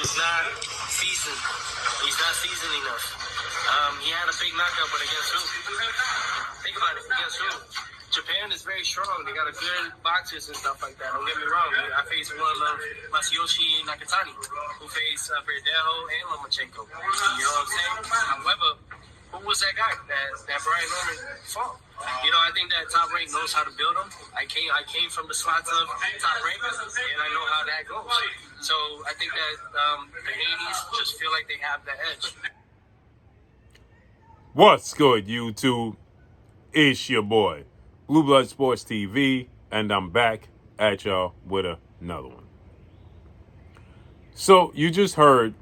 is not seasoned. He's not seasoned enough. He had a big knockout, but against who? Think about it. Against who? Japan is very strong. They got a good boxers and stuff like that. Don't get me wrong. I faced one of Masayoshi Nakatani, who faced Verdejo and Lomachenko. You know what I'm saying? However, who was that guy that Brian Norman fought? You know, I think that Top Rank knows how to build them. I came from the slots of Top Rank, and I know how that goes. So I think that the Haneys just feel like they have the edge. What's good, YouTube? It's your boy, Blue Blood Sports TV, and I'm back at y'all with another one. So you just heard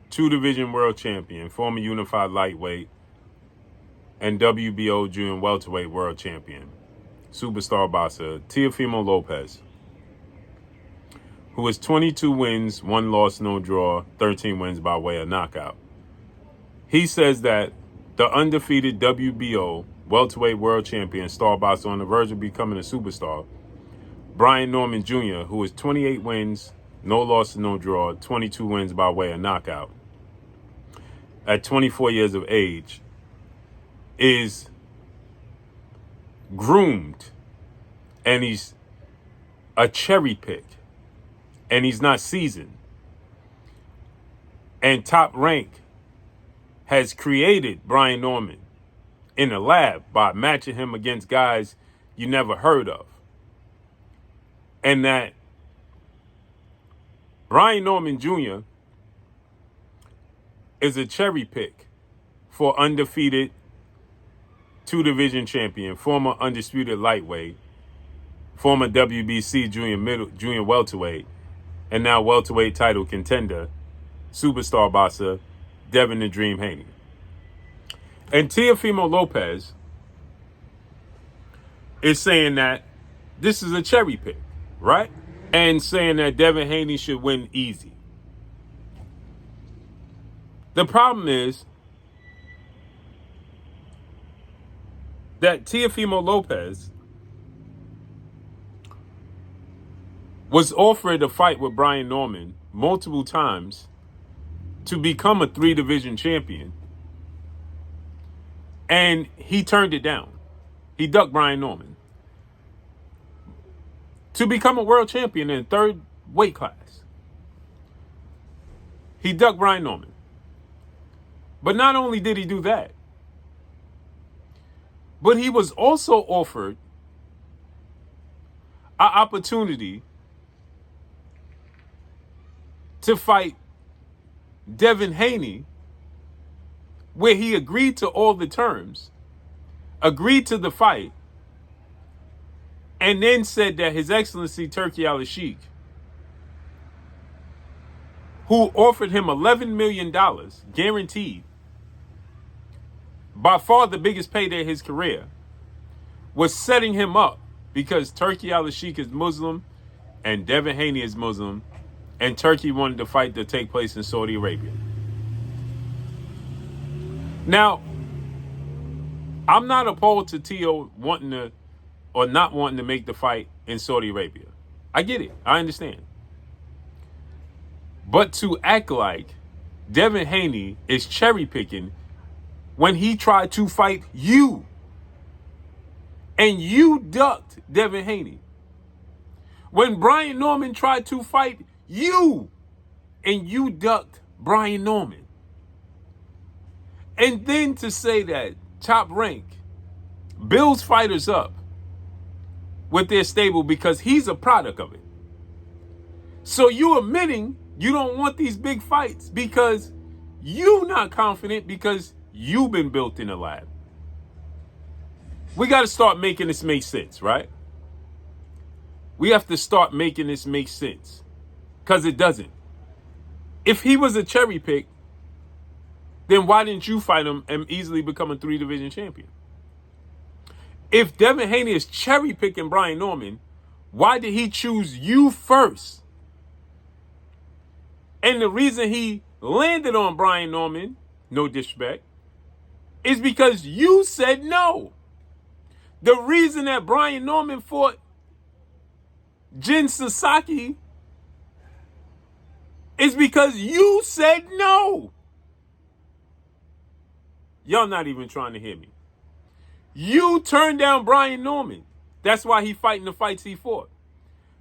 two-division world champion, former unified lightweight, and WBO junior welterweight world champion, superstar boxer Teofimo Lopez, who has 22 wins, 1 loss, no draw, 13 wins by way of knockout. He says that the undefeated WBO welterweight world champion, star boxer on the verge of becoming a superstar, Brian Norman Jr., who has 28 wins, no loss, no draw, 22 wins by way of knockout, at 24 years of age, is groomed, and he's a cherry pick, and he's not seasoned. And Top Rank has created Brian Norman in the lab by matching him against guys you never heard of. And that Brian Norman Jr. is a cherry pick for undefeated two-division champion, former undisputed lightweight, former WBC junior welterweight, and now welterweight title contender, superstar boxer Devin the Dream Haney. And Teofimo Lopez is saying that this is a cherry pick, right? And saying that Devin Haney should win easy. The problem is that Teofimo Lopez was offered a fight with Brian Norman multiple times to become a 3-division champion, and he turned it down. He ducked Brian Norman to become a world champion in 3rd weight class. He ducked Brian Norman. But not only did he do that, but he was also offered an opportunity to fight Devin Haney, where he agreed to all the terms, agreed to the fight, and then said that His Excellency Turki Al-Sheikh, who offered him $11 million guaranteed, by far the biggest payday of his career, was setting him up because Turki Al-Sheikh is Muslim and Devin Haney is Muslim, and Turkey wanted the fight to take place in Saudi Arabia. Now, I'm not opposed to Teo wanting to or not wanting to make the fight in Saudi Arabia. I get it. I understand. But to act like Devin Haney is cherry picking when he tried to fight you, and you ducked Devin Haney. When Brian Norman tried to fight you, and you ducked Brian Norman. And then to say that Top Rank builds fighters up with their stable because he's a product of it. So you admitting you don't want these big fights because you not confident because you've been built in a lab. We got to start making this make sense, right? We have to start making this make sense. Because it doesn't. If he was a cherry pick, then why didn't you fight him and easily become a 3-division champion? If Devin Haney is cherry picking Brian Norman, why did he choose you first? And the reason he landed on Brian Norman, no disrespect, is because you said no. The reason that Brian Norman fought Jin Sasaki It's because you said no. Y'all not even trying to hear me. You turned down Brian Norman. That's why he fighting the fights he fought.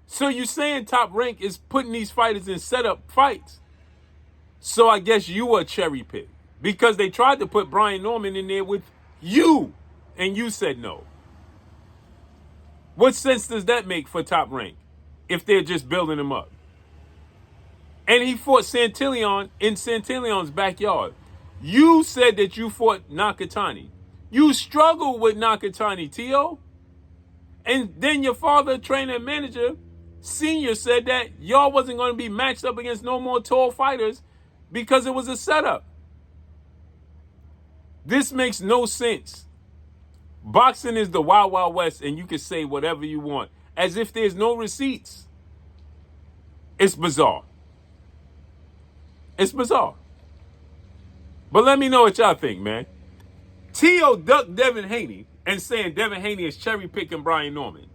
So you saying Top Rank is putting these fighters in setup fights. So I guess you were a cherry pick. Because they tried to put Brian Norman in there with you. And you said no. What sense does that make for Top Rank if they're just building him up? And he fought Santillan in Santillion's backyard. You said that you fought Nakatani. You struggled with Nakatani, Tio. And then your father, trainer, and manager, Senior, said that y'all wasn't going to be matched up against no more tall fighters because it was a setup. This makes no sense. Boxing is the Wild Wild West, and you can say whatever you want, as if there's no receipts. It's bizarre. It's bizarre. But let me know what y'all think, man. Tio ducked Devin Haney and saying Devin Haney is cherry picking Brian Norman.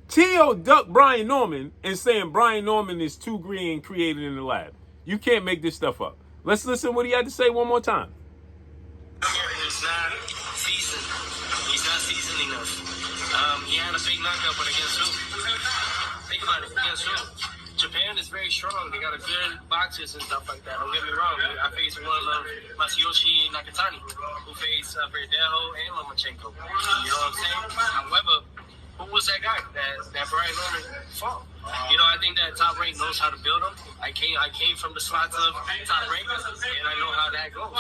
Tio ducked Brian Norman and saying Brian Norman is too green created in the lab. You can't make this stuff up. Let's listen what he had to say one more time. He's not seasoned. He's not seasoned enough. He had a big knockout, but against who? Think about it. Against who? Japan is very strong. They got a good boxers and stuff like that. Don't get me wrong. I faced one of Masayoshi Nakatani, who faced Verdejo and Lomachenko. You know what I'm saying? However, who was that guy that Brian Norman fought? You know, I think that Top Rank knows how to build them. I came from the slots of Top Rank, and I know how that goes.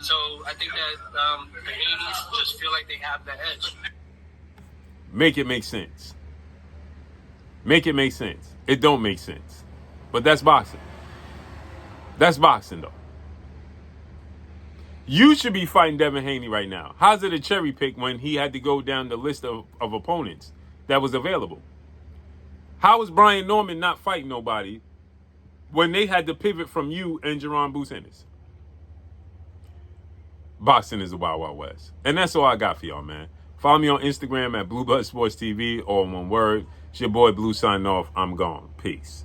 So I think that the Haneys just feel like they have the edge. Make it make sense. Make it make sense. It don't make sense. But that's boxing. That's boxing, though. You should be fighting Devin Haney right now. How's it a cherry pick when he had to go down the list of opponents that was available? How is Brian Norman not fighting nobody when they had to pivot from you and Jerron Busenis? Boxing is the Wild Wild West. And that's all I got for y'all, man. Follow me on Instagram at Blue Blood Sports TV, all in one word. It's your boy Blue signing off. I'm gone. Peace.